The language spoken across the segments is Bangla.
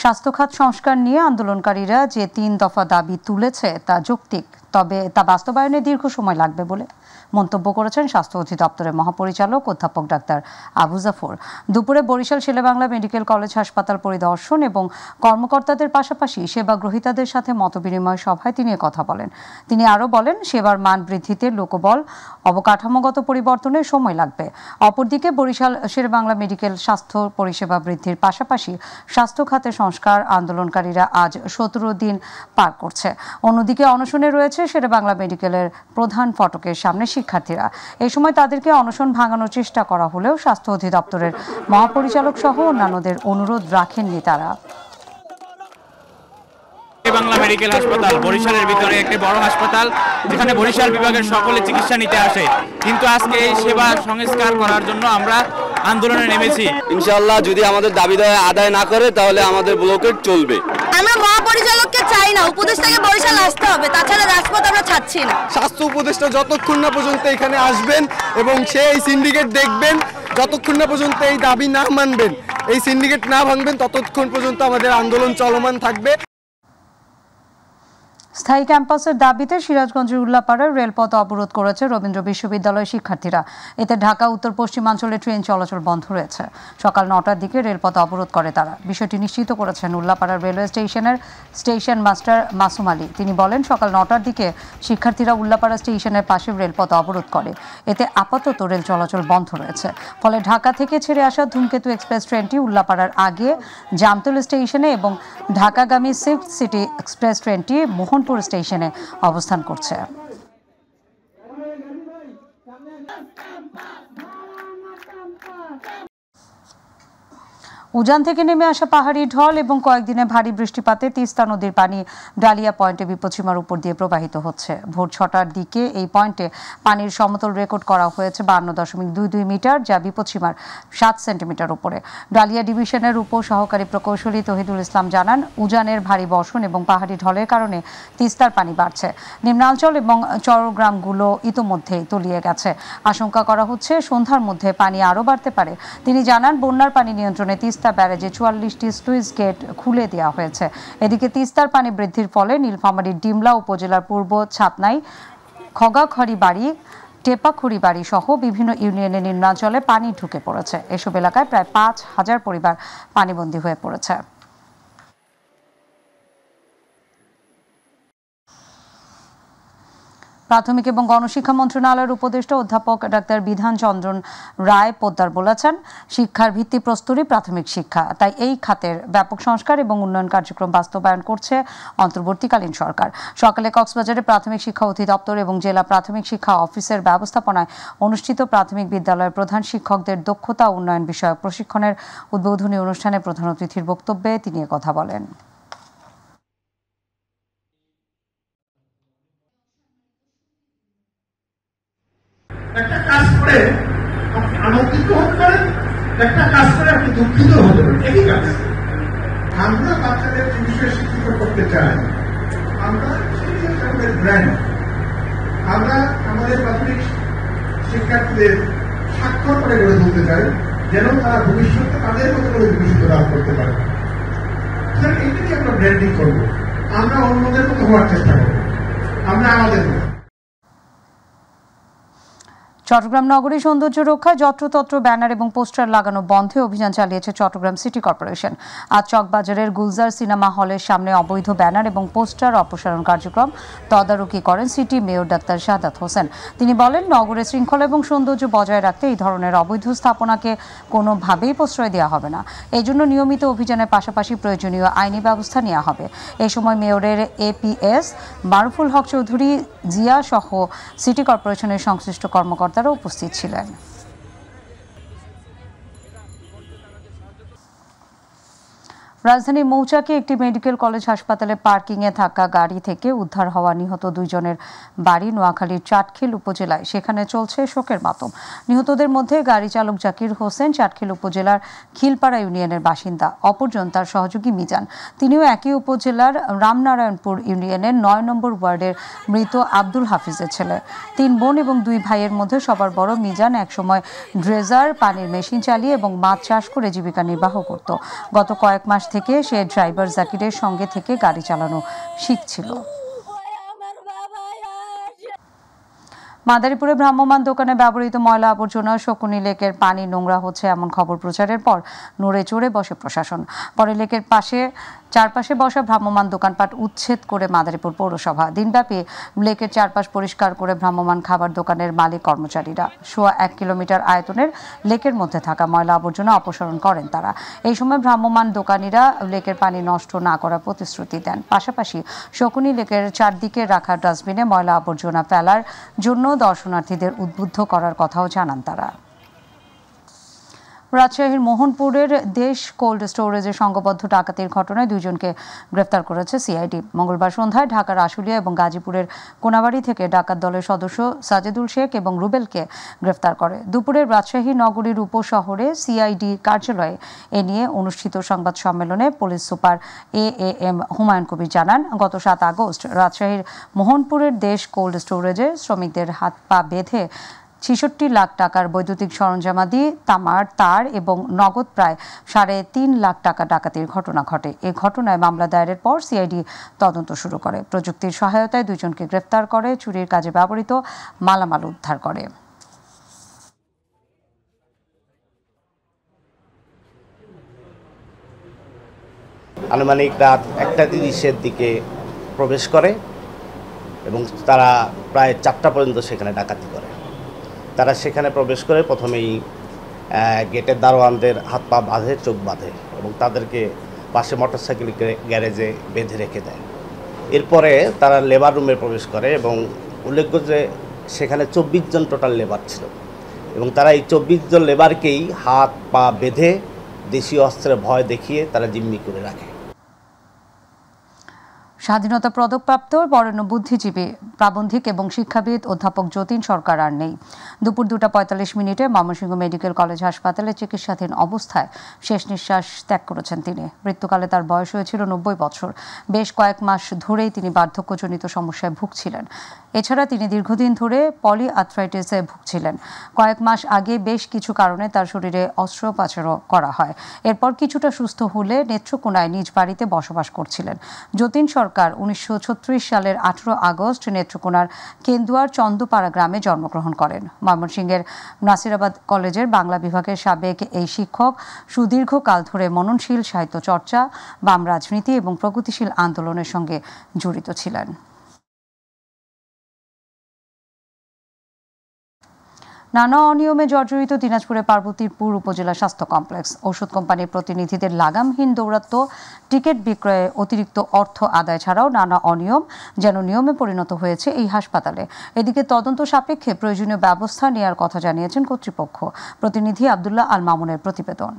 স্বাস্থ্য খাত সংস্কার নিয়ে আন্দোলনকারীরা যে ৩ দফা দাবি তুলেছে তা যৌক্তিক, তবে তা বাস্তবায়নে দীর্ঘ সময় লাগবে বলে মন্তব্য করেছেন স্বাস্থ্য অধিদপ্তরের মহাপরিচালক অধ্যাপক ডাক্তার আবু জাফর। দুপুরে বরিশাল শেরেবাংলা মেডিকেল কলেজ হাসপাতাল পরিদর্শন এবং কর্মকর্তাদের পাশাপাশি সেবা গ্রহীতাদের সাথে মতবিনিময় সভায় তিনি কথা বলেন। তিনি আরও বলেন, সেবার মান বৃদ্ধিতে লোকবল অবকাঠামোগত পরিবর্তনের সময় লাগবে। অপরদিকে বরিশাল শেরেবাংলা মেডিকেল স্বাস্থ্য পরিষেবা বৃদ্ধির পাশাপাশি স্বাস্থ্য খাতে সংস্কার আন্দোলনকারীরা আজ ১৭ দিন পার করছে। অন্যদিকে অনশনে রয়েছে শেরেবাংলা মেডিকেলের প্রধান ফটকের সামনে শিক্ষার্থীরা। এই সময় তাদেরকে অনশন ভাঙানোর চেষ্টা করা হলেও স্বাস্থ্য অধিদপ্তরের মহাপরিচালক সহ অন্যান্যদের অনুরোধ রাখেননি তারা। বাংলা মেডিকেল হাসপাতাল বরিশালের ভিতরে একটি বড় হাসপাতাল, যেখানে বরিশাল বিভাগের সকলে চিকিৎসা নিতে আসে, কিন্তু আজকে এই সেবা সংস্কার করার জন্য আমরা আন্দোলনে নেমেছি। ইনশাআল্লাহ যদি আমাদের দাবি আদায় না করে তাহলে আমাদের ব্লকেট চলবে। আমরা মহাপরিচালককে চাই না, উপদেষ্টাকে বরিশাল আসতে হবে, তাছাড়া রাজপথ আমরা ছাড়ছি না। স্বাস্থ্য উপদেষ্টা যতক্ষণ না পর্যন্ত এখানে আসবেন এবং সে এই সিন্ডিকেট দেখবেন, যতক্ষণ না পর্যন্ত এই দাবি না মানবেন, এই সিন্ডিকেট না ভাঙবেন, ততক্ষণ পর্যন্ত আমাদের আন্দোলন চলমান থাকবে। স্থায়ী ক্যাম্পাসের দাবিতে সিরাজগঞ্জের উল্লাপাড়ার রেলপথ অবরোধ করেছে রবীন্দ্র বিশ্ববিদ্যালয়ের শিক্ষার্থীরা। এতে ঢাকা উত্তর পশ্চিমাঞ্চলে ট্রেন চলাচল বন্ধ রয়েছে। সকাল ৯টার দিকে রেলপথ অবরোধ করে তারা। বিষয়টি নিশ্চিত করেছেন উল্লাপাড়ার রেলওয়ে স্টেশনের স্টেশন মাস্টার মাসুম আলী। তিনি বলেন, সকাল ৯টার দিকে শিক্ষার্থীরা উল্লাপাড়া স্টেশনের পাশে রেলপথ অবরোধ করে। এতে আপাতত রেল চলাচল বন্ধ রয়েছে। ফলে ঢাকা থেকে ছেড়ে আসা ধূমকেতু এক্সপ্রেস ট্রেনটি উল্লাপাড়ার আগে জামতলী স্টেশনে এবং ঢাকাগামী সুইফট সিটি এক্সপ্রেস ট্রেনটি মোহনপুর স্টেশনে অবস্থান করছে। উজান থেকে নেমে আসা পাহাড়ি ঢল এবং কয়েকদিনে ভারী বৃষ্টিপাতে তিস্তা নদীর পানি ডালিয়া পয়েন্টে বিপদসীমার উপর দিয়ে প্রবাহিত হচ্ছে। ভোর ৬টার দিকে এই পয়েন্টে পানির সমতল রেকর্ড করা হয়েছে ৫২.২২ মিটার, যা বিপদসীমার ৭ সেন্টিমিটার উপরে। ডালিয়া ডিভিশনের উপ সহকারী প্রকৌশলী তহিদুল ইসলাম জানান, উজানের ভারী বর্ষণ এবং পাহাড়ি ঢলের কারণে তিস্তার পানি বাড়ছে। নিম্নাঞ্চল এবং চরগ্রামগুলো ইতোমধ্যেই তলিয়ে গেছে। আশঙ্কা করা হচ্ছে সন্ধ্যার মধ্যে পানি আরও বাড়তে পারে। তিনি জানান, বন্যার পানি নিয়ন্ত্রণে তিস্তা ব্যারেজে ৪৪টি স্লুইস গেট খুলে দেওয়া হয়েছে। এদিকে তিস্তার পানি বৃদ্ধির ফলে নীলফামারীর ডিমলা উপজেলার পূর্ব ছাতনাই, খগাখড়িবাড়ি, টেপাখড়িবাড়ি সহ বিভিন্ন ইউনিয়নের নিম্নাঞ্চলে পানি ঢুকে পড়েছে। এসব এলাকায় প্রায় ৫,০০০ পরিবার পানিবন্দী হয়ে পড়েছে। প্রাথমিক এবং গণশিক্ষা মন্ত্রণালয়ের উপদেষ্টা অধ্যাপক ডাক্তার বিধান চন্দ্রন রায় পোদ্দার বলেছেন, শিক্ষার ভিত্তিপ্রস্তরই প্রাথমিক শিক্ষা। তাই এই খাতের ব্যাপক সংস্কার এবং উন্নয়ন কার্যক্রম বাস্তবায়ন করছে অন্তর্বর্তীকালীন সরকার। সকালে কক্সবাজারে প্রাথমিক শিক্ষা অধিদপ্তর এবং জেলা প্রাথমিক শিক্ষা অফিসের ব্যবস্থাপনায় অনুষ্ঠিত প্রাথমিক বিদ্যালয়ের প্রধান শিক্ষকদের দক্ষতা উন্নয়ন বিষয়ক প্রশিক্ষণের উদ্বোধনী অনুষ্ঠানে প্রধান অতিথির বক্তব্যে তিনি কথা বলেন। একটা কাজ করে আপনি আনন্দিত হতে পারেন, একটা কাজ করে আপনি দুঃখিত হতে পারেন, একই কাজ। আমরা বাচ্চাদের যে বিষয়ে শিক্ষিত করতে চাই, আমরা সেটি হচ্ছে আমাদের ব্র্যান্ড। আমরা আমাদের প্রাথমিক শিক্ষার্থীদের স্বাক্ষর করে গড়ে তুলতে চাই, যেন তারা ভবিষ্যতে তাদের মতো করে বিকশিত লাভ করতে পারে। এটাকে আমরা ব্র্যান্ডিং করবো। আমরা অন্যদের মতো হওয়ার চেষ্টা করবো, আমরা আমাদের মতো। চট্টগ্রাম নগরী সৌন্দর্য রক্ষায় যত্রতত্র ব্যানার এবং পোস্টার লাগানো বন্ধে অভিযান চালিয়েছে চট্টগ্রাম সিটি কর্পোরেশন। আজ চকবাজারের গুলজার সিনেমা হলের সামনে অবৈধ ব্যানার এবং পোস্টার অপসারণ কার্যক্রম তদারকি করেন city mayor doctor Shahadat Hossain. তিনি বলেন, নগরের শৃঙ্খলা এবং সৌন্দর্য বজায় রাখতে এই ধরনের অবৈধ স্থাপনাকে কোনোভাবেই প্রশ্রয় দেওয়া হবে না। এই জন্য নিয়মিত অভিযানের পাশাপাশি প্রয়োজনীয় আইনি ব্যবস্থা নেওয়া হবে। এ সময় মেয়রের APS মারুফুল হক চৌধুরী, জিয়া সহ সিটি কর্পোরেশনের সংশ্লিষ্ট কর্মকর্তা তারা উপস্থিত ছিলেন। রাজধানীর মৌচাকে একটি মেডিকেল কলেজ হাসপাতালে পার্কিংয়ে থাকা গাড়ি থেকে উদ্ধার হওয়া নিহত ২ জনের বাড়ি নোয়াখালীর চাটখিল উপজেলায়। সেখানে চলছে শোকের মাতম। নিহতদের মধ্যে গাড়ি চালক জাকির হোসেন চাটখিল উপজেলার খিলপাড়া ইউনিয়নের বাসিন্দা, অপরজন তার সহযোগী মিজান। তিনিও একই উপজেলার রামনারায়ণপুর ইউনিয়নের ৯ নম্বর ওয়ার্ডের মৃত আব্দুল হাফিজের ছেলে। ৩ বোন এবং 2 ভাইয়ের মধ্যে সবার বড় মিজান একসময় ড্রেজার, পানির মেশিন চালিয়ে এবং মাছ চাষ করে জীবিকা নির্বাহ করত। গত কয়েক মাস থেকে সে ড্রাইভার জাকিরের সঙ্গে থেকে গাড়ি চালানো শিখছিল। মাদারীপুরে ভ্রাম্যমাণ দোকানে ব্যবহৃত ময়লা আবর্জনা শকুনি লেকের পানি নোংরা হচ্ছে এমন খবর প্রচারের পর নড়ে চড়ে বসে প্রশাসন। পরে লেকের চারপাশে বসা ভ্রাম্যমাণ দোকানপাট উচ্ছেদ করে মাদারীপুর পৌরসভা। দিনব্যাপী লেকের চারপাশ পরিষ্কার করে ভ্রাম্যমাণ খাবার দোকানের মালিক কর্মচারীরা 1.25 কিলোমিটার আয়তনের লেকের মধ্যে থাকা ময়লা আবর্জনা অপসারণ করেন তারা। এই সময় ভ্রাম্যমাণ দোকানিরা লেকের পানি নষ্ট না করার প্রতিশ্রুতি দেন। পাশাপাশি শকুনি লেকের চারদিকে রাখা ডাস্টবিনে ময়লা আবর্জনা ফেলার জন্য দর্শনার্থীদের উদ্বুদ্ধ করার কথাও জানান তারা। রাজশাহীর মোহনপুরের দেশ কোল্ড স্টোরেজে সংঘবদ্ধ ডাকাতির ঘটনায় 2 জনকে গ্রেফতার করেছে সিআইডি। মঙ্গলবার সন্ধ্যায় ঢাকার আশুলিয়া এবং গাজীপুরের কোনাবাড়ি থেকে ডাকাত দলের সদস্য সাজেদুল শেখ এবং রুবেলকে গ্রেফতার করে। দুপুরে রাজশাহী নগরীর উপশহরে সিআইডি কার্যালয়ে এ নিয়ে অনুষ্ঠিত সংবাদ সম্মেলনে police super am Humayun Kabir জানান, গত 7 আগস্ট রাজশাহীর মোহনপুরের দেশ কোল্ড স্টোরেজে শ্রমিকদের হাত পা বেঁধে 66 লাখ টাকার বৈদ্যুতিক সরঞ্জামাদি, তার এবং নগদ প্রায় 3.5 লাখ টাকা ডাকাতির ঘটনা ঘটে। এই ঘটনায় মামলা দায়েরের পর সিআইডি তদন্ত শুরু করে। প্রযুক্তির সহায়তায় 2 জনকে গ্রেফতার করে চুরির কাজে ব্যবহৃত মালামাল উদ্ধার করে। আনুমানিক রাত 1:30 দিকে প্রবেশ করে এবং তারা প্রায় 4টা পর্যন্ত সেখানে ডাকাতি করে। তারা সেখানে প্রবেশ করে প্রথমেই গেটের দারোয়ানদের হাত পা বাঁধে, চোখ বাঁধে এবং তাদেরকে পাশে মোটরসাইকেল গ্যারেজে বেঁধে রেখে দেয়। এরপরে তারা লেবার রুমে প্রবেশ করে এবং উল্লেখ্য যে সেখানে 24 জন টোটাল লেবার ছিল এবং তারা এই 24 জন লেবারকেই হাত পা বেঁধে দেশীয় অস্ত্রের ভয় দেখিয়ে তারা জিম্মি করে রাখে। স্বাধীনতা পদকপ্রাপ্ত বরেণ্য বুদ্ধিজীবী, প্রাবন্ধিক এবং শিক্ষাবিদ অধ্যাপক যতীন সরকার আর নেই। দুপুর 2:45 ময়মনসিংহ মেডিকেল কলেজ হাসপাতালে চিকিৎসাধীন অবস্থায় শেষ নিঃশ্বাস ত্যাগ করেছেন তিনি। মৃত্যুকালে তার বয়স হয়েছিল 90 বছর। বেশ কয়েক মাস ধরেই তিনি বার্ধক্যজনিত সমস্যায় ভুগছিলেন। এছাড়া তিনি দীর্ঘদিন ধরে পলিআর্থ্রাইটিসে ভুগছিলেন। কয়েক মাস আগে বেশ কিছু কারণে তার শরীরে অস্ত্রোপচারও করা হয়। এরপর কিছুটা সুস্থ হলে নেত্রকোনায় নিজ বাড়িতে বসবাস করছিলেন। যতীন সরকার 1936 সালের 18 আগস্ট নেত্রকোনার কেন্দুয়ার চন্দপাড়া গ্রামে জন্মগ্রহণ করেন। ময়মনসিংহের নাসিরাবাদ কলেজের বাংলা বিভাগের সাবেক এই শিক্ষক সুদীর্ঘকাল ধরে মননশীল সাহিত্য চর্চা, বাম রাজনীতি এবং প্রগতিশীল আন্দোলনের সঙ্গে জড়িত ছিলেন। নানা অনিয়মে জর্জরিত দিনাজপুরের পার্বতীপুর উপজেলা স্বাস্থ্য কমপ্লেক্স। ওষুধ কোম্পানির প্রতিনিধিদের লাগামহীন দৌরাত্ম্য, টিকিট বিক্রয়ে অতিরিক্ত অর্থ আদায় ছাড়াও নানা অনিয়ম যেন নিয়মে পরিণত হয়েছে এই হাসপাতালে। এদিকে তদন্ত সাপেক্ষে প্রয়োজনীয় ব্যবস্থা নেওয়ার কথা জানিয়েছেন কর্তৃপক্ষ। প্রতিনিধি আব্দুল্লাহ আল মামুনের প্রতিবেদন।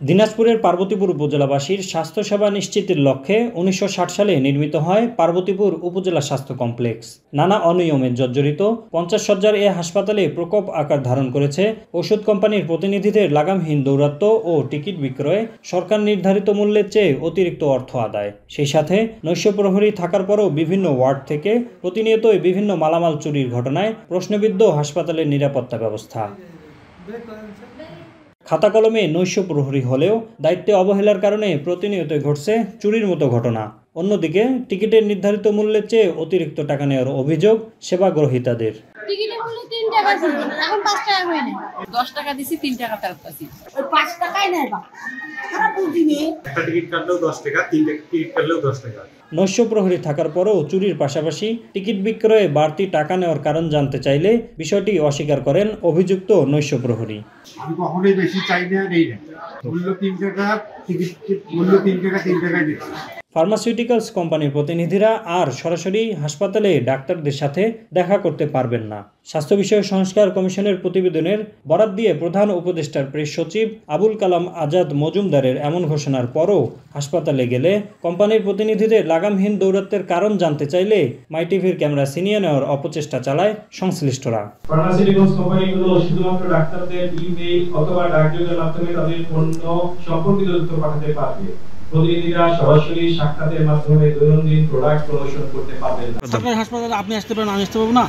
দিনাজপুরের পার্বতীপুর উপজেলাবাসীর স্বাস্থ্যসেবা নিশ্চিতের লক্ষ্যে 1960 সালে নির্মিত হয় পার্বতীপুর উপজেলা স্বাস্থ্য কমপ্লেক্স। নানা অনিয়মে জর্জরিত 50 শয্যার এ হাসপাতালে প্রকোপ আকার ধারণ করেছে ওষুধ কোম্পানির প্রতিনিধিদের লাগামহীন দৌরাত্ম্য ও টিকিট বিক্রয়ে সরকার নির্ধারিত মূল্যের চেয়ে অতিরিক্ত অর্থ আদায়। সেই সাথে নৈশ প্রহরী থাকার পরও বিভিন্ন ওয়ার্ড থেকে প্রতিনিয়তই বিভিন্ন মালামাল চুরির ঘটনায় প্রশ্নবিদ্ধ হাসপাতালের নিরাপত্তা ব্যবস্থা। খাতা কলমে নৈশ প্রহরী হলেও দায়িত্বে অবহেলার কারণে প্রতিনিয়তই ঘটছে চুরির মতো ঘটনা। অন্যদিকে টিকিটের নির্ধারিত মূল্যের চেয়ে অতিরিক্ত টাকা নেওয়ার অভিযোগ সেবা গ্রহীতাদের। টিকিটের মূল্য 3 টাকা ছিল, এখন 5 টাকা হয়ে গেছে। 10 টাকা দিছি, 3 টাকা ফেরত পাচ্ছি। ওই 5 টাকাই নেয় বা খারাপ বুঝিনি। একটা টিকিট কাটলেও 10 টাকা, 3টা টিকিট কাটলেও 10 টাকা। নৈশ প্রহরী থাকার পরও চুরির পাশাপাশি টিকিট বিক্রয়ে বাড়তি টাকা নেওয়ার কারণ জানতে চাইলে বিষয়টি অস্বীকার করেন অভিযুক্ত নৈশ প্রহরী। আমি কখনোই বেশি চাই না, নেই না। মূল্য 3 টাকা, টিকিট মূল্য 3 টাকা, 3 টাকায় দিচ্ছি। ফার্মাসিউটিক্যালস কোম্পানির প্রতিনিধিরা আর সরাসরি হাসপাতালে ডাক্তারদের সাথে দেখা করতে পারবেন না। স্বাস্থ্য বিষয়ক সংস্কার কমিশনের প্রতিবেদনের বরাত দিয়ে প্রধান উপদেষ্টার প্রেস সচিব আবুল কালাম আজাদ মজুমদারের এমন ঘোষণার পরও হাসপাতালে গেলে কোম্পানির প্রতিনিধিদের লাগামহীন দৌরাত্ম্যের কারণ জানতে চাইলে মাইটিভির ক্যামেরা ছিনিয়ে নেওয়ার অপচেষ্টা চালায় সংশ্লিষ্টরা। ফার্মাসিউটিক্যালস কোম্পানিগুলো শুধুমাত্র ডাক্তারদের ইমেইল অথবা ডাকযোগের মাধ্যমে তাদের পণ্য সম্পর্কিত তথ্য পাঠাতে পারবে। প্রতিনিধিরা সরাসরি সাক্ষাতের মাধ্যমে দৈনন্দিন প্রোডাক্ট প্রদর্শন করতে পারবেন না। সরকারি হাসপাতালে আপনি আসতে পারেন, আমি আসতে পারবো না?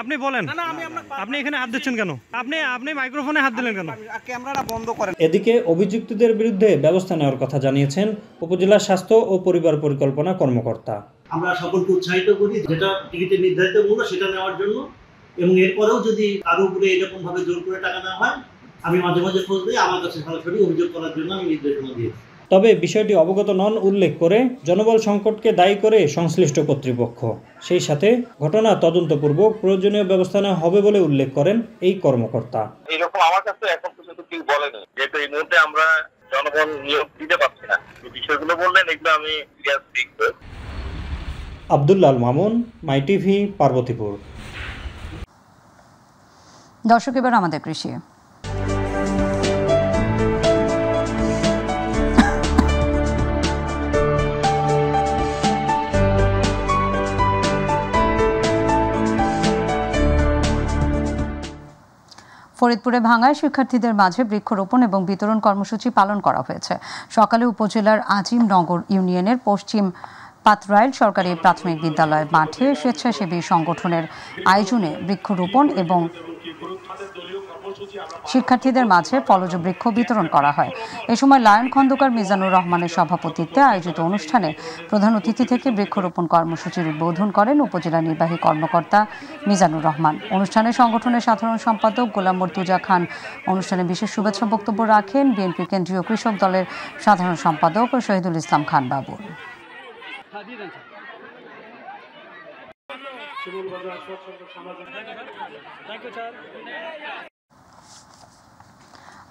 আপনি বলেন, আপনি এখানে হাত দিচ্ছেন কেন? আপনি মাইক্রোফোনে হাত দিলেন কেন? ক্যামেরাটা বন্ধ করেন। এদিকে অভিযুক্তদের বিরুদ্ধে ব্যবস্থা নেওয়ার কথা জানিয়েছেন উপজেলা স্বাস্থ্য ও পরিবার পরিকল্পনা কর্মকর্তা। আমরা সকলকে উৎসাহিত করি যেটা টিকিটের নির্ধারিত মূল্য সেটা নেওয়ার জন্য, এবং এরপরেও যদি কারো উপরে এরকম ভাবে জোর করে টাকা নেওয়া হয় আমি মাঝে মাঝে খোঁজ দিই, আমার কাছে সরাসরি অভিযোগ করার জন্য আমি নির্দেশনা দিয়েছি। তবে বিষয়টি অবগত নন উল্লেখ করে জনবল সংকটকে দায়ী করে সংশ্লিষ্ট কর্তৃপক্ষ। সেই সাথে ঘটনা তদন্তপূর্বক প্রয়োজনীয় ব্যবস্থা নেওয়া হবে বলে উল্লেখ করেন এই কর্মকর্তা। এরকম আমার কাছে এখন পর্যন্ত কেউ বলেনি, যেহেতু এই মুহূর্তে আমরা জনগণ নিয়োগ দিতে পারছি না। এই বিষয়গুলো বললেন, এগুলো আমি দেখব। আব্দুল্লাহ মামুন, মাই টিভি, পার্বতীপুর। দর্শক, এবার আমাদের কৃষি। ফরিদপুরে ভাঙ্গায় শিক্ষার্থীদের মাঝে বৃক্ষরোপণ এবং বিতরণ কর্মসূচি পালন করা হয়েছে। সকালে উপজেলার আজিমনগর ইউনিয়নের পশ্চিম পাতরাইল সরকারি প্রাথমিক বিদ্যালয় মাঠে স্বেচ্ছাসেবী সংগঠনের আয়োজনে বৃক্ষরোপণ এবং শিক্ষার্থীদের মাঝে ফলজ বৃক্ষ বিতরণ করা হয়। এ সময় লায়ন খন্দকার মিজানুর রহমানের সভাপতিত্বে আয়োজিত অনুষ্ঠানে প্রধান অতিথি থেকে বৃক্ষরোপণ কর্মসূচির উদ্বোধন করেন উপজেলা নির্বাহী কর্মকর্তা মিজানুর রহমান। অনুষ্ঠানে সংগঠনের সাধারণ সম্পাদক গোলাম মর্তুজা খান অনুষ্ঠানে বিশেষ শুভেচ্ছা বক্তব্য রাখেন বিএনপি কেন্দ্রীয় কৃষক দলের সাধারণ সম্পাদক শহীদুল ইসলাম খান বাবু।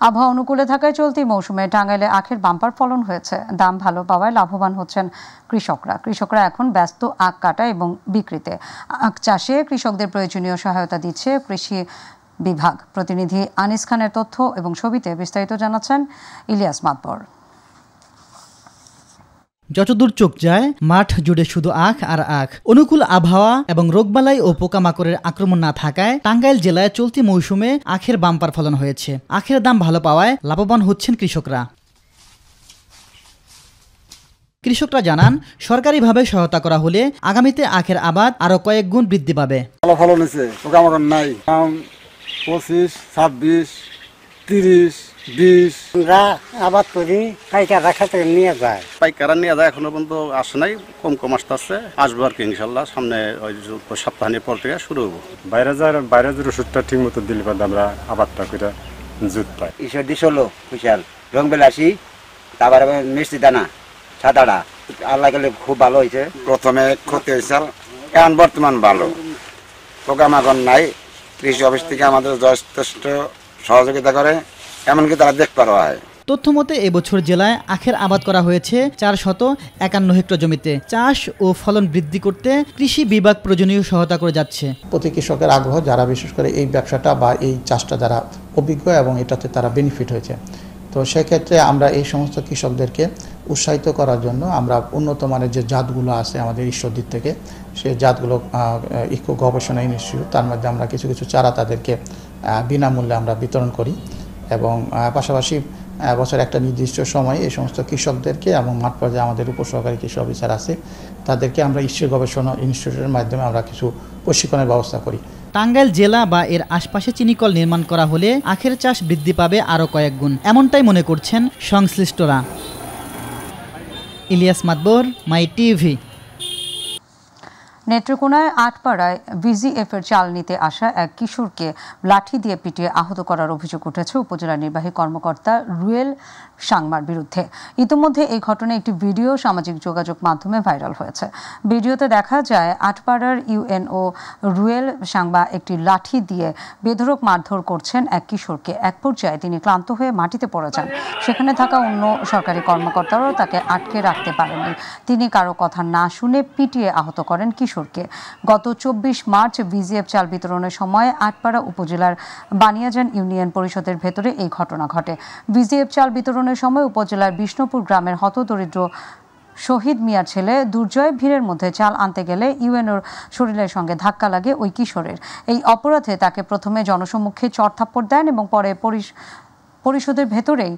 আবহাওয়া অনুকূলে থাকায় চলতি মৌসুমে টাঙ্গাইলে আখের বাম্পার ফলন হয়েছে। দাম ভালো পাওয়ায় লাভবান হচ্ছেন কৃষকরা এখন ব্যস্ত আখ কাটা এবং বিক্রিতে। আখ চাষে কৃষকদের প্রয়োজনীয় সহায়তা দিচ্ছে কৃষি বিভাগ। প্রতিনিধি আনিস খানের তথ্য এবং ছবিতে বিস্তারিত জানাচ্ছেন ইলিয়াস মাতবর। যতদূর চোখ যায় মাঠ জুড়ে শুধু আখ আর আখ। অনুকূল আবহাওয়া এবং রোগবালাই ও পোকামাকড়ের আক্রমণ না থাকায় টাঙ্গাইল জেলায় চলতি মৌসুমে আখের বাম্পার ফলন হয়েছে। আখের দাম ভালো পাওয়ায় লাভবান হচ্ছেন কৃষকরা জানান, সরকারিভাবে সহায়তা করা হলে আগামীতে আখের আবাদ আরো কয়েক গুণ বৃদ্ধি পাবে। ভালো ফলন হয়েছে, পোকামাকড় নাই। 25, 26, 30, 20 আমরা আবাদ করি, পাইকাররা খেতে নিয়ে যায়। পাইকাররা নিয়ে যায়, এখনো পর্যন্ত আসে নাই, কম আসতেছে, আসবো আর কি ইনশাল্লাহ। সামনে ওই সপ্তাহের পর থেকে শুরু হবো। বাইরে ওষুধটা ঠিক মতো দিলে আমরা আবাদটা করে জুত পাই। ঈশ্বর দিস হলো কুশাল রং বেলাসি, তারপরে মিষ্টি দানা সাদাটা আল্লাহ গেলে খুব ভালো হয়েছে। প্রথমে ক্ষতি হয়েছিল, এখন বর্তমান ভালো, পোকামাকড় নাই। কৃষি অফিস থেকে আমাদের যথেষ্ট সহযোগিতা করে, এমনকি তারা দেখতে পাওয়া হয়। তথ্যমতে এবছর জেলায় আখের আবাদ করা হয়েছে 451 হেক্টর জমিতে। চাষ ও ফলন বৃদ্ধি করতে কৃষি বিভাগ প্রয়োজনীয় সহায়তা করে যাচ্ছে। প্রতি কৃষকের আগ্রহ, যারা বিশেষ করে এই ব্যবসাটা বা এই চাষটা যারা অভিজ্ঞ এবং এটাতে তারা বেনিফিট হয়েছে, তো সেক্ষেত্রে আমরা এই সমস্ত কৃষকদেরকে উৎসাহিত করার জন্য আমরা উন্নত মানের যে জাতগুলো আছে আমাদের ঈশ্বরদীর থেকে, সেই জাতগুলো ইকো গবেষণা ইনস্টিটিউট, তার মধ্যে আমরা কিছু চারা তাদেরকে বিনামূল্যে আমরা বিতরণ করি। এবং পাশাপাশি বছর একটা নির্দিষ্ট সময়ে এই সমস্ত কৃষকদেরকে এবং মাঠ পর্যায়ে আমাদের উপসহকারী কৃষি অফিসার আছে, তাদেরকে আমরা ঈশ্বর গবেষণা ইনস্টিটিউটের মাধ্যমে আমরা কিছু প্রশিক্ষণের ব্যবস্থা করি। টাঙ্গাইল জেলা বা এর আশপাশে চিনিকল নির্মাণ করা হলে আখের চাষ বৃদ্ধি পাবে আরও কয়েক গুণ, এমনটাই মনে করছেন সংশ্লিষ্টরা। ইলিয়াস মাতবর, মাই টিভি। নেত্রকোনায় আটপাড়ায় ভিজিএফ এর চাল নিতে আসা এক কিশোরকে লাঠি দিয়ে পিটিয়ে আহত করার অভিযোগ উঠেছে উপজেলা নির্বাহী কর্মকর্তা রুয়েল সাংমার বিরুদ্ধে। ইতিমধ্যে এই ঘটনায় একটি ভিডিও সামাজিক যোগাযোগ মাধ্যমে ভাইরাল হয়েছে। ভিডিওতে দেখা যায় আটপাড়ার ইউএনও রুয়েল সাংমা একটি লাঠি দিয়ে বেধড়ক মারধর করছেন এক কিশোরকে। এক পর্যায়ে তিনি ক্লান্ত হয়ে মাটিতে পড়ে যান। সেখানে থাকা অন্য সরকারি কর্মকর্তারাও তাকে আটকে রাখতে পারেননি। তিনি কারো কথা না শুনে পিটিয়ে আহত করেন কিশোর। গত 24 মার্চ ভিজিএফ চাল বিতরণের সময় আটপাড়া উপজেলার বানিয়াজান ইউনিয়ন পরিষদের ভেতরে এই ঘটনা ঘটে। ভিজিএফ চাল বিতরণের সময় উপজেলার বিষ্ণুপুর গ্রামের হতদরিদ্র শহীদ মিয়ার ছেলে দুর্জয় ভিড়ের মধ্যে চাল আনতে গেলে ইউএনওর শরীরের সঙ্গে ধাক্কা লাগে ওই কিশোরের। এই অপরাধে তাকে প্রথমে জনসম্মুখে চড় থাপ্পড় দেন এবং পরে পরিষদের ভেতরেই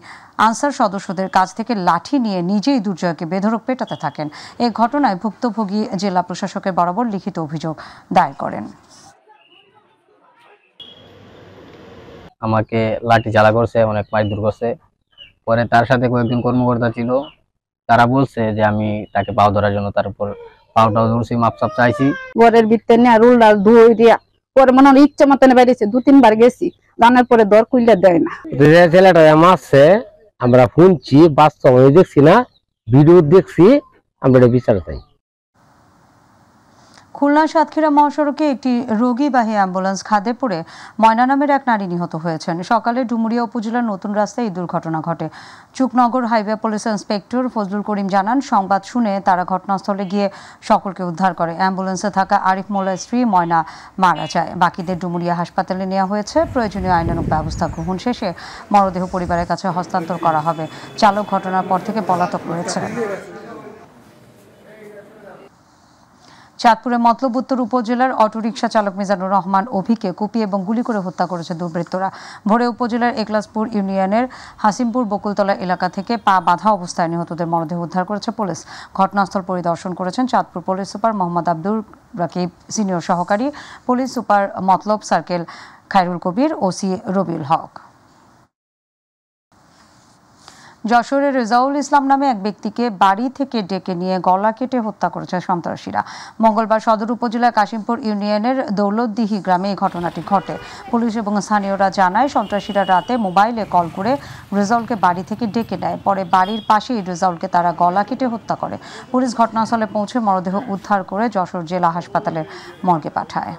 আনসার সদস্যদের কাছ থেকে লাঠি নিয়ে নিজেই দুর্জয়কে বেধড়ক পেটাতে থাকেন। এই ঘটনায় ভুক্তভোগী জেলা প্রশাসকের বরাবর লিখিত অভিযোগ দায়ের করেন। আমাকে লাঠি চালা করছে, অনেক মারধর করছে। পরে তার সাথে কয়েকজন কর্মকর্তা ছিল, তারা বলছে যে আমি তাকে পাও ধরার জন্য, তারপর পাওটাও ধরছি, মাপসাপ চাইছি। ঘরের ভিতরে নিয়ে রুলটা ধুইয়া পরে মনে হয় ইচ্ছা মতন বেরিয়েছে, 2-3 বার গেছি, জানার পরে দর খুললে দেয় না। ছেলেটা মারছে, আমরা শুনছি, বাস্তব দেখছি না, ভিডিও দেখছি, আমরা বিচার চাই। খুলনা সাতক্ষীরা মহাসড়কে একটি রোগীবাহী অ্যাম্বুলেন্স খাদে পড়ে ময়না নামের এক নারী নিহত হয়েছেন। সকালে ডুমুরিয়া উপজেলার নতুন রাস্তায় এই দুর্ঘটনা ঘটে। Chuknagar highway police inspector Fazlul Karim জানান, সংবাদ শুনে তারা ঘটনাস্থলে গিয়ে সকলকে উদ্ধার করে। অ্যাম্বুলেন্সে থাকা আরিফ মোল্লার স্ত্রী ময়না মারা যায়। বাকিদের ডুমুরিয়া হাসপাতালে নেওয়া হয়েছে। প্রয়োজনীয় আইনানুগ ব্যবস্থা গ্রহণ শেষে মরদেহ পরিবারের কাছে হস্তান্তর করা হবে। চালক ঘটনার পর থেকে পলাতক রয়েছে। চাঁদপুরের মতলব উত্তর উপজেলার অটোরিকশা চালক মিজানুর রহমান অভিকে কুপিয়ে এবং গুলি করে হত্যা করেছে দুর্বৃত্তরা। ভোরে উপজেলার একলাসপুর ইউনিয়নের হাসিমপুর বকুলতলা এলাকা থেকে পা বাঁধা অবস্থায় নিহতদের মরদেহ উদ্ধার করেছে পুলিশ। ঘটনাস্থল পরিদর্শন করেছেন Chandpur police super Mohammad Abdul Rakib, senior সহকারী পুলিশ সুপার মতলব সার্কেল খায়রুল কবির, ওসি রবিউল হক। যশোরের রেজাউল ইসলাম নামে এক ব্যক্তিকে বাড়ি থেকে ডেকে নিয়ে গলা কেটে হত্যা করেছে সন্ত্রাসীরা। মঙ্গলবার সদর উপজেলার কাশিমপুর ইউনিয়নের দৌলতদিহি গ্রামে এই ঘটনাটি ঘটে। পুলিশ এবং স্থানীয়রা জানায়, সন্ত্রাসীরা রাতে মোবাইলে কল করে রেজাউলকে বাড়ি থেকে ডেকে নেয়। পরে বাড়ির পাশেই রেজাউলকে তারা গলা কেটে হত্যা করে। পুলিশ ঘটনাস্থলে পৌঁছে মরদেহ উদ্ধার করে যশোর জেলা হাসপাতালের মর্গে পাঠায়।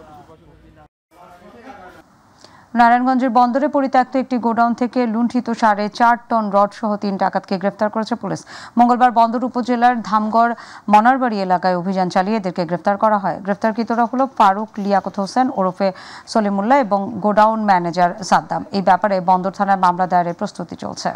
নারায়ণগঞ্জের বন্দরে পরিত্যক্ত একটি গোডাউন থেকে লুণ্ঠিত 4.5 টন রড সহ 3 ডাকাতকে গ্রেফতার করেছে পুলিশ। মঙ্গলবার বন্দর উপজেলার ধামগড় মনারবাড়ি এলাকায় অভিযান চালিয়ে এদেরকে গ্রেফতার করা হয়। গ্রেফতারকৃতরা হলো ফারুক লিয়াকত হোসেন ওরফে সলিমুল্লাহ এবং গোডাউন ম্যানেজার সাদ্দাম। এই ব্যাপারে বন্দর থানায় মামলা দায়েরের প্রস্তুতি চলছে।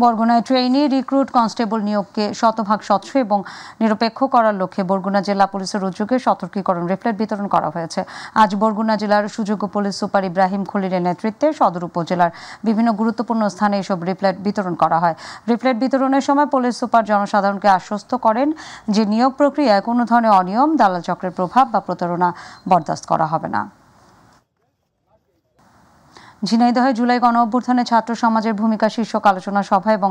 বরগুনায় ট্রেইনি রিক্রুট কনস্টেবল নিয়োগকে শতভাগ স্বচ্ছ এবং নিরপেক্ষ করার লক্ষ্যে বরগুনা জেলা পুলিশের উদ্যোগে সতর্কীকরণ লিফলেট বিতরণ করা হয়েছে। আজ বরগুনা জেলার সুযোগ্য পুলিশ সুপার ইব্রাহিম খলিলের নেতৃত্বে সদর উপজেলার বিভিন্ন গুরুত্বপূর্ণ স্থানে এসব লিফলেট বিতরণ করা হয়। লিফলেট বিতরণের সময় পুলিশ সুপার জনসাধারণকে আশ্বস্ত করেন যে নিয়োগ প্রক্রিয়ায় কোনো ধরনের অনিয়ম, দালাল চক্রের প্রভাব বা প্রতারণা বরদাস্ত করা হবে না। ঝিনাইদহে জুলাই গণঅভ্যুত্থানে ছাত্র সমাজের ভূমিকা শীর্ষক আলোচনা সভা এবং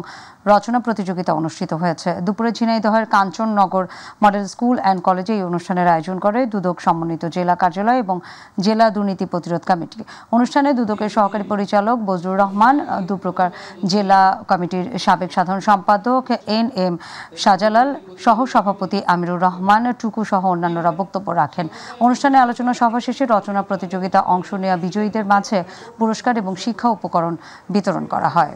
রচনা প্রতিযোগিতা অনুষ্ঠিত হয়েছে। দুপুরে ঝিনাইদহের কাঞ্চননগর মডেল স্কুল অ্যান্ড কলেজে এই অনুষ্ঠানের আয়োজন করে দুদক সমন্বিত জেলা কার্যালয় এবং জেলা দুর্নীতি প্রতিরোধ কমিটি। অনুষ্ঠানে দুদকের সহকারী পরিচালক বজলুর রহমান, দুপ্রকার জেলা কমিটির সাবেক সাধারণ সম্পাদক NM শাহজালাল, সহ সভাপতি আমিরুর রহমান টুকু সহ অন্যান্যরা বক্তব্য রাখেন। অনুষ্ঠানে আলোচনা সভা শেষে রচনা প্রতিযোগিতা অংশ নেওয়া বিজয়ীদের মাঝে পুরস্কার এবং শিক্ষা উপকরণ বিতরণ করা হয়।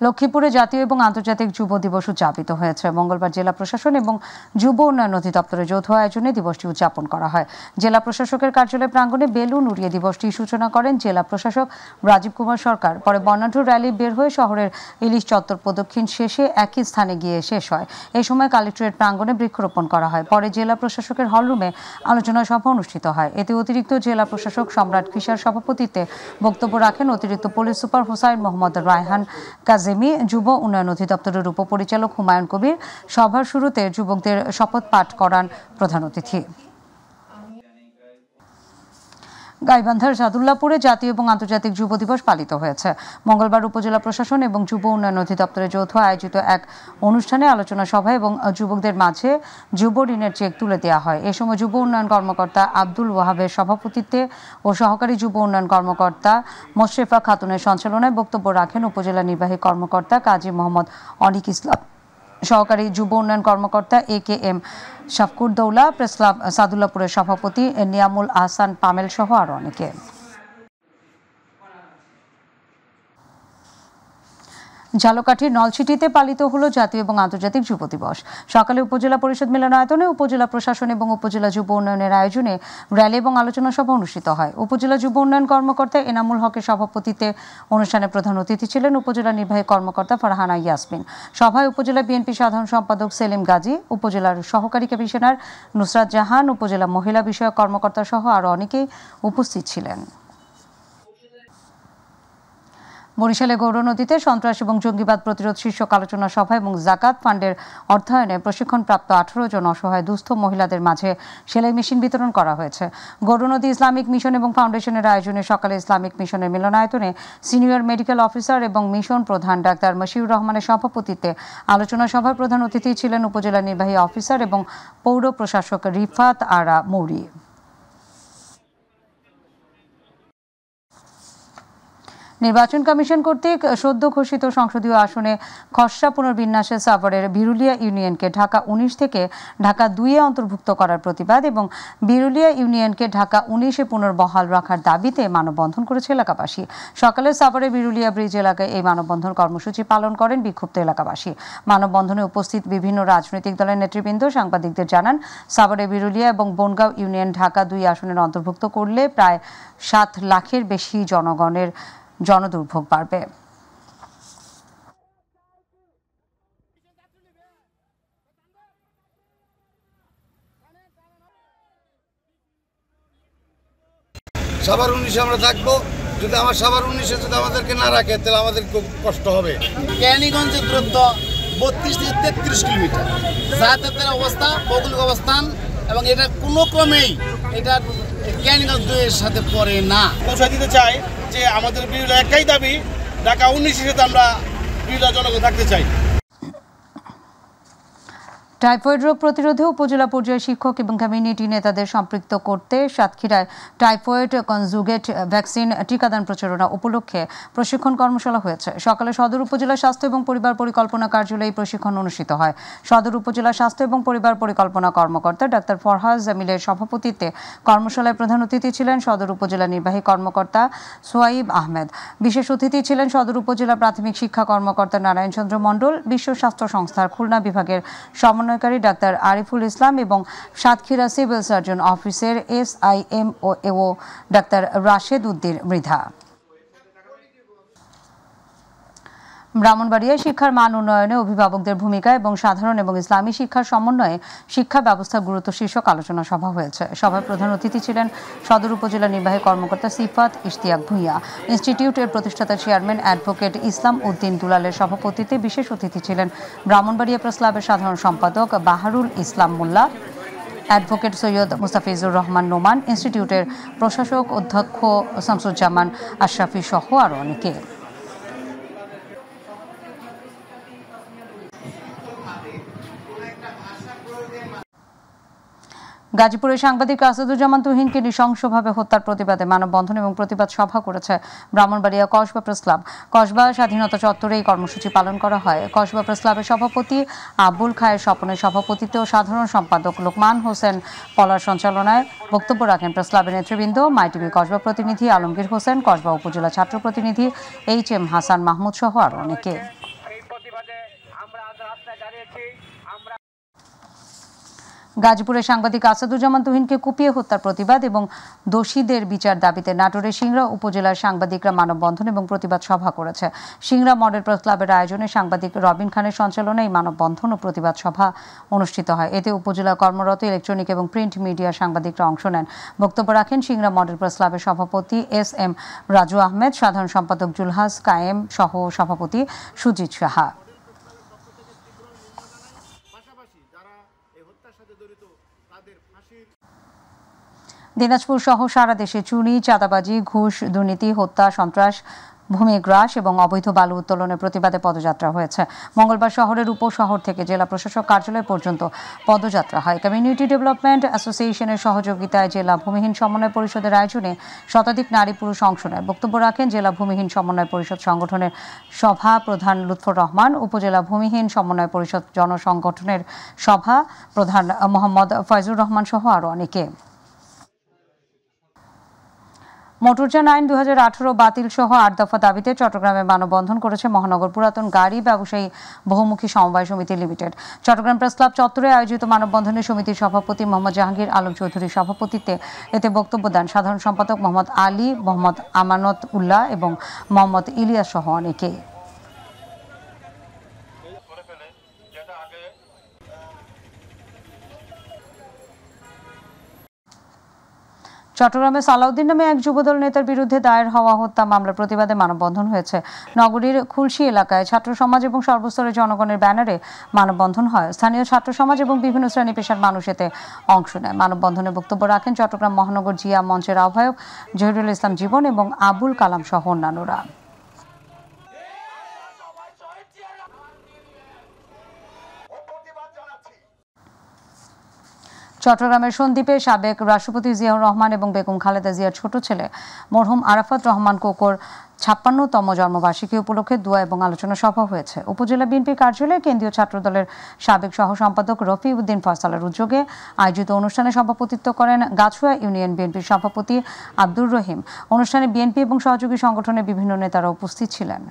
লক্ষ্মীপুরে জাতীয় এবং আন্তর্জাতিক যুব দিবস উদযাপিত হয়েছে। মঙ্গলবার জেলা প্রশাসন এবং যুব উন্নয়ন অধিদপ্তরের যৌথ আয়োজনে দিবসটি উদযাপন করা হয়। জেলা প্রশাসকের কার্যালয় প্রাঙ্গণে বেলুন উড়িয়ে দিবসটি সূচনা করেন জেলা প্রশাসক রাজীব কুমার সরকার। পরে বর্ণাঢ্য র্যালি বের হয়ে শহরের ইলিশ চত্বর প্রদক্ষিণ শেষে একই স্থানে গিয়ে শেষ হয়। এই সময় কালেক্টরেট প্রাঙ্গণে বৃক্ষরোপণ করা হয়। পরে জেলা প্রশাসকের হলরুমে আলোচনা সভা অনুষ্ঠিত হয়। এতে অতিরিক্ত জেলা প্রশাসক সম্রাট কিশোর সভাপতিত্বে বক্তব্য রাখেন অতিরিক্ত পুলিশ সুপার হোসাইন মোহাম্মদ রায়হান কাজেমি, যুব উন্নয়ন অধিদপ্তরের উপপরিচালক হুমায়ুন কবির। সভার শুরুতে যুবকদের শপথ পাঠ করান প্রধান অতিথি। গাইবান্ধার সাদুল্লাপুরে জাতীয় এবং আন্তর্জাতিক যুব দিবস পালিত হয়েছে। মঙ্গলবার উপজেলা প্রশাসন এবং যুব উন্নয়ন অধিদপ্তরের যৌথ আয়োজিত এক অনুষ্ঠানে আলোচনা সভা এবং যুবকদের মাঝে যুব ঋণের চেক তুলে দেওয়া হয়। এ সময় যুব উন্নয়ন কর্মকর্তা আব্দুল ওয়াহাবের সভাপতিত্বে ও সহকারী যুব উন্নয়ন কর্মকর্তা মোশরেফা খাতুনের সঞ্চালনায় বক্তব্য রাখেন উপজেলা নির্বাহী কর্মকর্তা কাজী মোহাম্মদ অনিক ইসলাম, সহকারী যুব উন্নয়ন কর্মকর্তা AKM শাফকুরদৌলা, প্রেস ক্লাব সাদুল্লাপুরের সভাপতি নিয়ামুল আহসান পামেল সহ আরো অনেকে। ঝালকাঠির নলছিটিতে পালিত হলো জাতীয় এবং আন্তর্জাতিক যুব দিবস। সকালে উপজেলা পরিষদ মিলনায়তনে উপজেলা প্রশাসন এবং উপজেলা যুব উন্নয়নের আয়োজনে র্যালি এবং আলোচনা সভা অনুষ্ঠিত হয়। উপজেলা যুব উন্নয়ন কর্মকর্তা এনামুল হকের সভাপতিত্বে অনুষ্ঠানে প্রধান অতিথি ছিলেন উপজেলা নির্বাহী কর্মকর্তা ফারহানা ইয়াসমিন। সভায় উপজেলা বিএনপি সাধারণ সম্পাদক সেলিম গাজী, উপজেলার সহকারী কমিশনার নুসরাত জাহান, উপজেলা মহিলা বিষয়ক কর্মকর্তা সহ আরও অনেকেই উপস্থিত ছিলেন। বরিশালে গৌর নদীতে সন্ত্রাস এবং জঙ্গিবাদ প্রতিরোধ শীর্ষক আলোচনা সভা এবং জাকাত ফান্ডের অর্থায়নে প্রশিক্ষণপ্রাপ্ত 18 জন অসহায় দুস্থ মহিলাদের মাঝে সেলাই মেশিন বিতরণ করা হয়েছে। গৌর নদী ইসলামিক মিশন এবং ফাউন্ডেশনের আয়োজনে সকালে ইসলামিক মিশনের মিলনায়তনে সিনিয়র মেডিকেল অফিসার এবং মিশন প্রধান ডাক্তার মশিউর রহমানের সভাপতিত্বে আলোচনা সভার প্রধান অতিথি ছিলেন উপজেলা নির্বাহী অফিসার এবং পৌর প্রশাসক রিফাত আরা মৌরি। নির্বাচন কমিশন কর্তৃক সদ্য ঘোষিত সংসদীয় আসনে খসড়া পুনর্বিন্যাসে সাভারের বিরুলিয়া ইউনিয়নকে ঢাকা 19 থেকে ঢাকা 2-এ অন্তর্ভুক্ত করার প্রতিবাদ এবং বিরুলিয়া ইউনিয়নকে ঢাকা 19-এ পুনর্বহাল রাখার দাবিতে মানববন্ধন করেছে এলাকাবাসী। সকালে সাভারের বিরুলিয়া ব্রিজ এলাকায় এই মানববন্ধন কর্মসূচি পালন করেন বিক্ষুব্ধ এলাকাবাসী। মানববন্ধনে উপস্থিত বিভিন্ন রাজনৈতিক দলের নেতৃবৃন্দ সাংবাদিকদের জানান, সাভারের বিরুলিয়া এবং বনগাঁও ইউনিয়ন ঢাকা 2 আসনের অন্তর্ভুক্ত করলে প্রায় 7 লাখের বেশি জনগণের জনদুর্ভোগ বাড়বে। সাভার 19-এ আমরা থাকবো। যদি আমার সাভার 19-এ যদি আমাদেরকে না রাখে তাহলে আমাদের খুব কষ্ট হবে। কেরানীগঞ্জের দূরত্ব 32 থেকে 33 কিলোমিটার, যাতায়াতের অবস্থা, ভৌগোলিক অবস্থান এবং এটা কোনো ক্রমেই এটা কেরানীগঞ্জ 2-এর সাথে পড়ে না। পৌঁছা দিতে চাই যে আমাদের বিরুদ্ধে একটাই দাবি, ঢাকা 19-এর সাথে আমরা বিরুদ্ধে জনগণ থাকতে চাই। টাইফয়েড রোগ প্রতিরোধে উপজেলা পর্যায়ে শিক্ষক এবং কমিউনিটি নেতাদের সম্পৃক্ত করতে সাতক্ষীরায় টাইফয়েড কনজুগেট ভ্যাকসিন টিকাদান প্রচারণা উপলক্ষে প্রশিক্ষণ কর্মশালা হয়েছে। সকালে সদর উপজেলা স্বাস্থ্য এবং পরিবার পরিকল্পনা কার্যালয়ে প্রশিক্ষণ অনুষ্ঠিত হয়। সদর উপজেলা স্বাস্থ্য এবং পরিবার পরিকল্পনা কর্মকর্তা ডাক্তার ফরহাদ জামিলের সভাপতিত্বে কর্মশালায় প্রধান অতিথি ছিলেন সদর উপজেলা নির্বাহী কর্মকর্তা সোয়াইব আহমেদ। বিশেষ অতিথি ছিলেন সদর উপজেলা প্রাথমিক শিক্ষা কর্মকর্তা নারায়ণ চন্দ্র মণ্ডল, বিশ্ব স্বাস্থ্য সংস্থার খুলনা বিভাগের সমন্বয়কারী ডাক্তার আরিফুল ইসলাম এবং সাতক্ষীরা সিভিল সার্জন অফিসের SIMO ডাক্তার রাশেদ উদ্দিন মৃধা। ব্রাহ্মণবাড়িয়ায় শিক্ষার মান উন্নয়নে অভিভাবকদের ভূমিকা এবং সাধারণ এবং ইসলামী শিক্ষার সমন্বয়ে শিক্ষা ব্যবস্থার গুরুত্ব শীর্ষক আলোচনা সভা হয়েছে। সভায় প্রধান অতিথি ছিলেন সদর উপজেলা নির্বাহী কর্মকর্তা সিফাত ইশতিয়াক ভূঁইয়া। ইনস্টিটিউটের প্রতিষ্ঠাতা চেয়ারম্যান অ্যাডভোকেট ইসলাম উদ্দিন দুলালের সভাপতিত্বে বিশেষ অতিথি ছিলেন ব্রাহ্মণবাড়িয়া প্রেস ক্লাবের সাধারণ সম্পাদক বাহারুল ইসলাম মোল্লা, অ্যাডভোকেট সৈয়দ মুস্তাফিজুর রহমান নোমান, ইনস্টিটিউটের প্রশাসক অধ্যক্ষ শামসুজ্জামান আশরাফি সহ আরও অনেকে। গাজীপুরের সাংবাদিক আসাদুজ্জামান তুহিনকে নৃশংসভাবে হত্যার প্রতিবাদে মানববন্ধন এবং প্রতিবাদ সভা করেছে ব্রাহ্মণবাড়িয়া কসবা প্রেস ক্লাব। কসবা স্বাধীনতা চত্বরে এই কর্মসূচি পালন করা হয়। কসবা প্রেস ক্লাবের সভাপতি আবুল খায়ের স্বপনের সভাপতিত্বে ও সাধারণ সম্পাদক লোকমান হোসেন পলার সঞ্চালনায় বক্তব্য রাখেন প্রেস ক্লাবের নেতৃবৃন্দ, মাইটিভি কসবা প্রতিনিধি আলমগীর হোসেন, কসবা উপজেলা ছাত্র প্রতিনিধি HM হাসান মাহমুদ সহ আরও অনেকে। গাজীপুরের সাংবাদিক আসাদুজ্জামান তুহিনকে কুপিয়ে হত্যার প্রতিবাদ এবং দোষীদের বিচার দাবিতে নাটোরের সিংড়া উপজেলার সাংবাদিকরা মানববন্ধন এবং প্রতিবাদ সভা করেছে। সিংড়া মডেল প্রেস ক্লাবের আয়োজনে সাংবাদিক রবিন খানের সঞ্চালনায় এই মানববন্ধন ও প্রতিবাদ সভা অনুষ্ঠিত হয়। এতে উপজেলা কর্মরত ইলেকট্রনিক এবং প্রিন্ট মিডিয়ার সাংবাদিকরা অংশ নেন। বক্তব্য রাখেন সিংড়া মডেল প্রেস ক্লাবের সভাপতি SM রাজু আহমেদ, সাধারণ সম্পাদক জুলহাস কায়েম সহ সভাপতি সুজিত সাহা। দিনাজপুর সহ সারা দেশে চুরি, চাঁদাবাজি, ঘুষ, দুর্নীতি, হত্যা, সন্ত্রাস, ভূমিগ্রাস এবং অবৈধ বালু উত্তোলনের প্রতিবাদে পদযাত্রা হয়েছে। মঙ্গলবার শহরের উপশহর থেকে জেলা প্রশাসক কার্যালয় পর্যন্ত পদযাত্রা হয়। কমিউনিটি ডেভেলপমেন্ট অ্যাসোসিয়েশনের সহযোগিতায় জেলা ভূমিহীন সমন্বয় পরিষদের আয়োজনে শতাধিক নারী পুরুষ অংশ নেয়। বক্তব্য রাখেন জেলা ভূমিহীন সমন্বয় পরিষদ সংগঠনের সভা প্রধান লুৎফর রহমান, উপজেলা ভূমিহীন সমন্বয় পরিষদ জনসংগঠনের সভা প্রধান মোহাম্মদ ফয়জুর রহমান সহ আরও অনেকে। মোটরযান আইন 2018 বাতিল সহ 8 দফা দাবিতে চট্টগ্রামে মানববন্ধন করেছে মহানগর পুরাতন গাড়ি ব্যবসায়ী বহুমুখী সমবায় সমিতি লিমিটেড। চট্টগ্রাম প্রেস ক্লাব চত্বরে আয়োজিত মানববন্ধনে সমিতির সভাপতি মোহাম্মদ জাহাঙ্গীর আলম চৌধুরীর সভাপতিত্বে এতে বক্তব্য দেন সাধারণ সম্পাদক মোহাম্মদ আলী, মোহাম্মদ আমানত উল্লাহ এবং মোহাম্মদ ইলিয়াস সহ অনেকে। চট্টগ্রামে সালাউদ্দিন নামে এক যুবদল নেতার বিরুদ্ধে দায়ের হওয়া হত্যা মামলার প্রতিবাদে মানববন্ধন হয়েছে। নগরীর খুলশী এলাকায় ছাত্র সমাজ এবং সর্বস্তরের জনগণের ব্যানারে মানববন্ধন হয়। স্থানীয় ছাত্র সমাজ এবং বিভিন্ন শ্রেণী পেশার মানুষ এতে অংশ নেয়। মানববন্ধনে বক্তব্য রাখেন চট্টগ্রাম মহানগর জিয়া মঞ্চের আহ্বায়ক জহিরুল ইসলাম জীবন এবং আবুল কালাম সহ অন্যান্যরা। চট্টগ্রামের সন্দ্বীপে সাবেক রাষ্ট্রপতি জিয়াউর রহমান এবং বেগম খালেদা জিয়ার ছোট ছেলে মরহুম আরাফাত রহমান কোকোর 56তম জন্মবার্ষিকী উপলক্ষে দোয়া এবং আলোচনা সভা হয়েছে। উপজেলা বিএনপি কার্যালয়ে কেন্দ্রীয় ছাত্রদলের সাবেক সহ সম্পাদক রফি উদ্দিন ফয়সালের উদ্যোগে আয়োজিত অনুষ্ঠানে সভাপতিত্ব করেন গাছুয়া ইউনিয়ন বিএনপির সভাপতি আব্দুর রহিম। অনুষ্ঠানে বিএনপি এবং সহযোগী সংগঠনের বিভিন্ন নেতারা উপস্থিত ছিলেন।